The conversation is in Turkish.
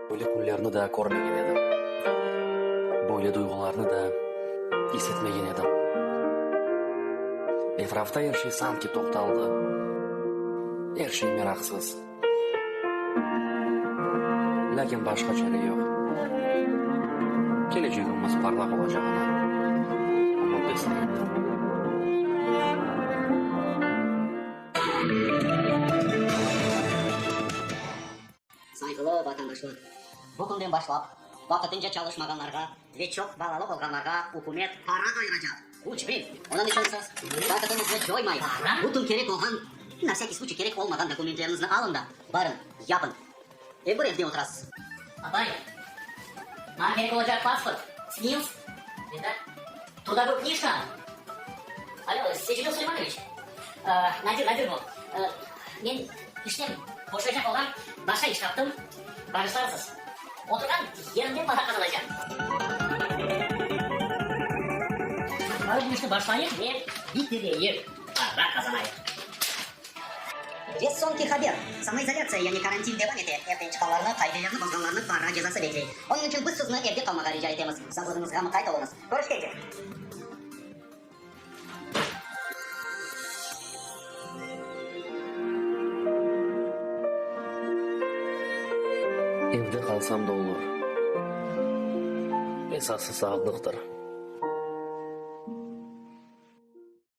Böyle kunlarını da görmegen edim. Böyle duygularını da hissetmegen edim. Etrafta her şey sanki to'xtaldi. Her şey meraksız. Lakin başka çare yok. Geleceğimiz parlak olacağını umut besleyendim. Saygılı vatandaşlar, bugünden başlap vakıtınca çalışmaganlarga ve çok balalı olganlarga hükümet para ayıracak. 3000. Onun için siz vakıtınızı doymayın. Bütün gerek olan, nasıl ki gerek olmadan dokumentlerinizi alın da varın, yapın. Bu evde oturasınız. Abay, bana gerek olacak pasport, skills, трудовую книжку. Alo, Secil Süleymanovич. Nadir bu. Ben işten boşayacak olan başka iş yaptım. Bağışlarsınız. Oturgan yerimden para kazanacağım. Bari bu işi başlayayım ve bitireyim. Para kazanayım. Ve sonki haber. Samoizolyatsiya yani karantin devam eti. Evden çıkanlarını, kaydelerini, bozganlarını para cezası bekleyin. Onun için biz sizni evde kalmağa rica etemiz. Sağlığınızga mukayyet olunuz. Görüşkeyce. Evde kalsam da olur. Esası sağlıktır.